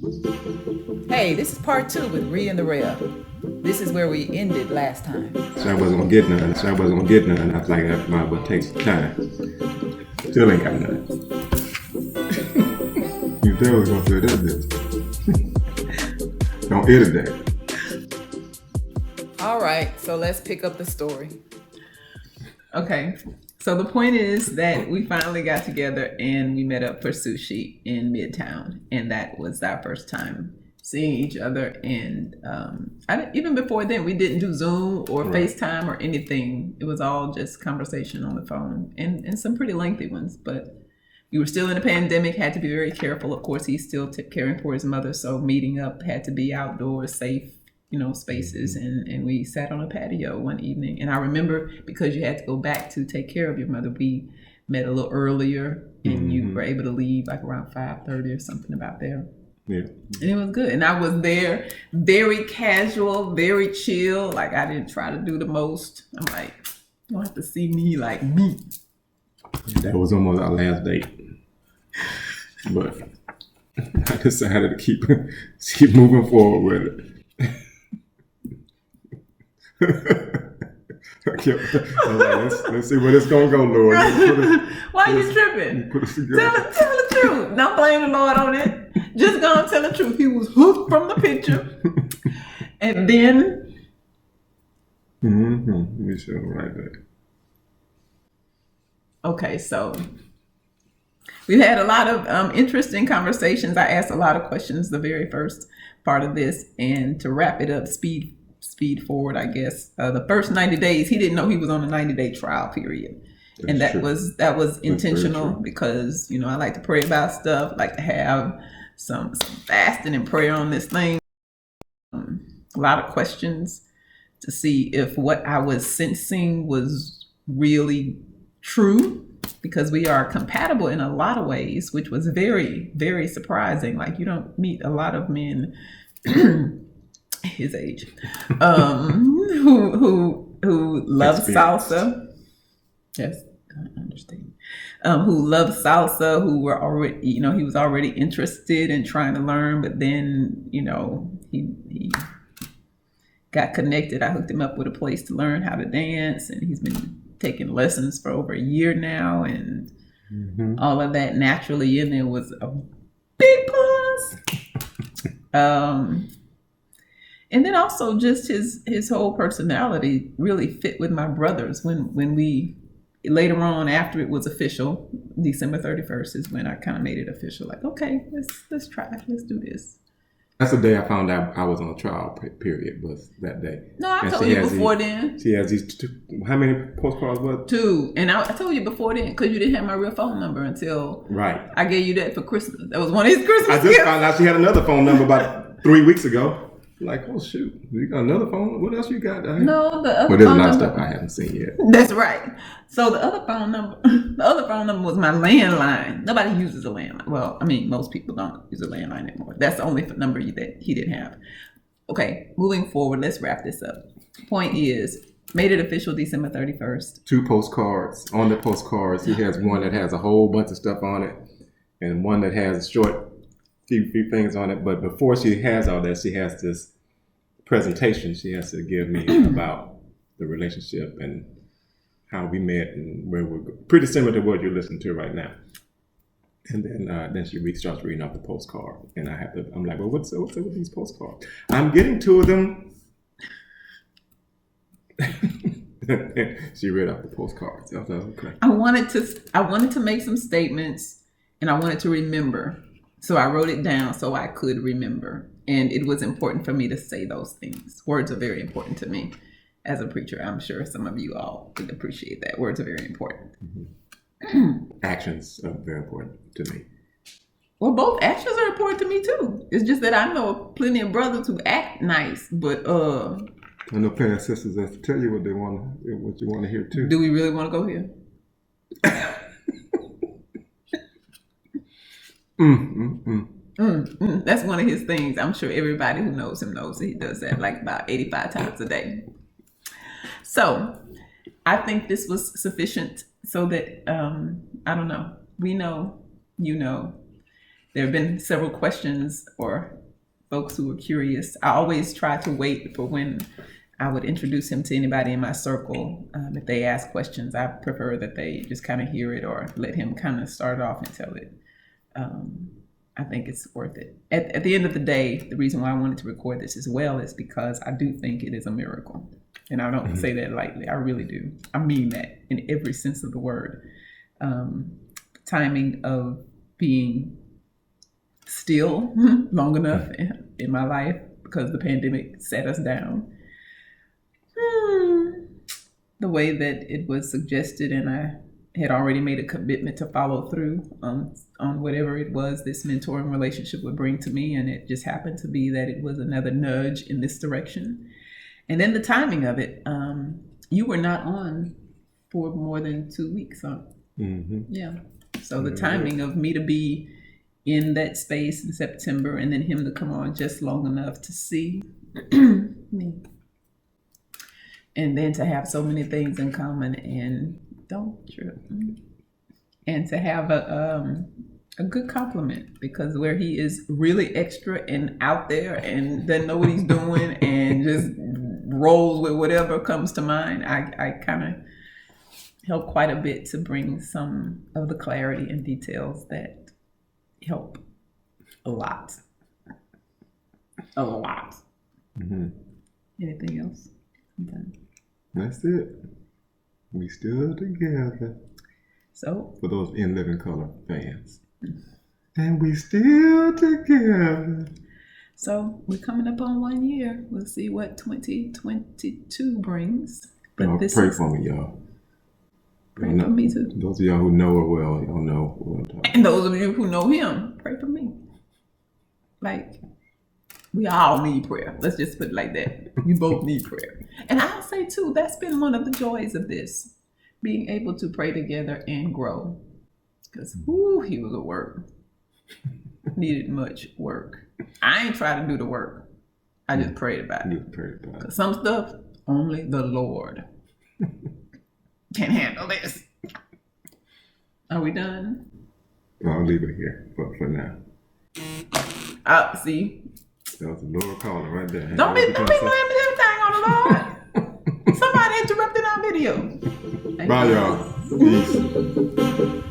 Hey, this is part 2 with Ree and the Rev. This is where we ended last time. So I wasn't gonna get none. I was like, that might well take some time. Still ain't got none. You tell us gonna say that bitch. Don't edit that. All right, so let's pick up the story. Okay, so the point is that we finally got together and we met up for sushi in Midtown, and that was our first time seeing each other. And even before then, we didn't do Zoom or FaceTime or anything. It was all just conversation on the phone, and some pretty lengthy ones. But we were still in a pandemic, had to be very careful. Of course, he's still caring for his mother, so meeting up had to be outdoors, safe, spaces, and we sat on a patio one evening. And I remember, because you had to go back to take care of your mother, we met a little earlier, and you were able to leave like around 5:30 or something about there. Yeah. And it was good. And I was there, very casual, very chill. Like, I didn't try to do the most. I'm like, you don't have to see me like me. That was almost our last date. But I decided to keep moving forward with it. Let's see where this gonna go, Lord. Why are you tripping? Put us together. Tell the truth. Don't blame the Lord on it. Just gonna tell the truth. He was hooked from the picture. And then We should right there. okay, so we've had a lot of interesting conversations. I asked a lot of questions the very first part of this, and to wrap it up, speed forward, I guess. The first 90 days, he didn't know he was on a 90-day trial period. And that was intentional, because, I like to pray about stuff, like to have some fasting and prayer on this thing. A lot of questions to see if what I was sensing was really true, because we are compatible in a lot of ways, which was very, very surprising. Like, you don't meet a lot of men his age who love salsa. Yes, I understand. Who love salsa, who were already, he was already interested in trying to learn, but then, he got connected. I hooked him up with a place to learn how to dance, and he's been taking lessons for over a year now, and all of that naturally in there was a big plus. And then also just his whole personality really fit with my brother's. When we later on, after it was official, December 31st is when I kind of made it official. Like, okay, let's try, let's do this. That's the day I found out I was on a trial period. Was that day? No, I told you before then. She has these two. How many postcards? What? 2, and I told you before then, because you didn't have my real phone number until I gave you that for Christmas. That was one of his Christmas gifts. I just found out she had another phone number about 3 weeks ago. Like, oh shoot, you got another phone? What else you got? No, the other phone there's a lot number, of stuff I haven't seen yet. That's right. So the other phone number was my landline. Nobody uses a landline. Well, I mean, most people don't use a landline anymore. That's the only number that he didn't have. Okay, moving forward, let's wrap this up. Point is, made it official December 31st. 2 postcards. On the postcards, he has one that has a whole bunch of stuff on it, and one that has a short few things on it. But before she has all that, she has this presentation she has to give me about the relationship and how we met and where we're going. Pretty similar to what you're listening to right now. And then she starts reading off the postcard, and I'm like, well, what's up with these postcards? I'm getting to them. She read off the postcards. I was like, okay. I wanted to make some statements, and I wanted to remember. So I wrote it down so I could remember. And it was important for me to say those things. Words are very important to me as a preacher. I'm sure some of you all would appreciate that. Words are very important. Actions are very important to me. Well, both actions are important to me too. It's just that I know plenty of brothers who act nice, but I know plenty of sisters that tell you what you want to hear too. Do we really want to go here? That's one of his things. I'm sure everybody who knows him knows that he does that like about 85 times a day. So I think this was sufficient so that, I don't know, we know, there have been several questions or folks who were curious. I always try to wait for when I would introduce him to anybody in my circle. If they ask questions, I prefer that they just kind of hear it or let him kind of start off and tell it. I think it's worth it. At the end of the day, the reason why I wanted to record this as well is because I do think it is a miracle. And I don't say that lightly. I really do. I mean that in every sense of the word. Timing of being still long enough in my life because the pandemic set us down. The way that it was suggested, and I had already made a commitment to follow through on whatever it was this mentoring relationship would bring to me, and it just happened to be that it was another nudge in this direction. And then the timing of it, you were not on for more than 2 weeks, huh? Mm-hmm. Yeah. So the timing of me to be in that space in September and then him to come on just long enough to see me. And then to have so many things in common and and to have a good compliment, because where he is really extra and out there and doesn't know what he's doing and just rolls with whatever comes to mind, I kind of help quite a bit to bring some of the clarity and details that help a lot. A lot. Mm-hmm. Anything else? I'm done. That's it. We still together. So, For those In Living Color fans. And we still together. so we're coming up on 1 year. We'll see what 2022 brings. But Y'all this pray is, for me, y'all. pray for me too. Those of y'all who know her well, y'all know what I'm talking about. And those of you who know him, pray for me. Like, we all need prayer. Let's just put it like that. We both need prayer. And I'll say too, that's been one of the joys of this, being able to pray together and grow. Because, he was a work. Needed much work. I ain't trying to do the work. I just prayed about it. Just pray about it. 'Cause some stuff, only the Lord can handle this. Are we done? I'll leave it here for now. See, That was a Lord calling right there. don't be blaming everything on the Lord. Somebody interrupted our video. Bye, y'all. Peace.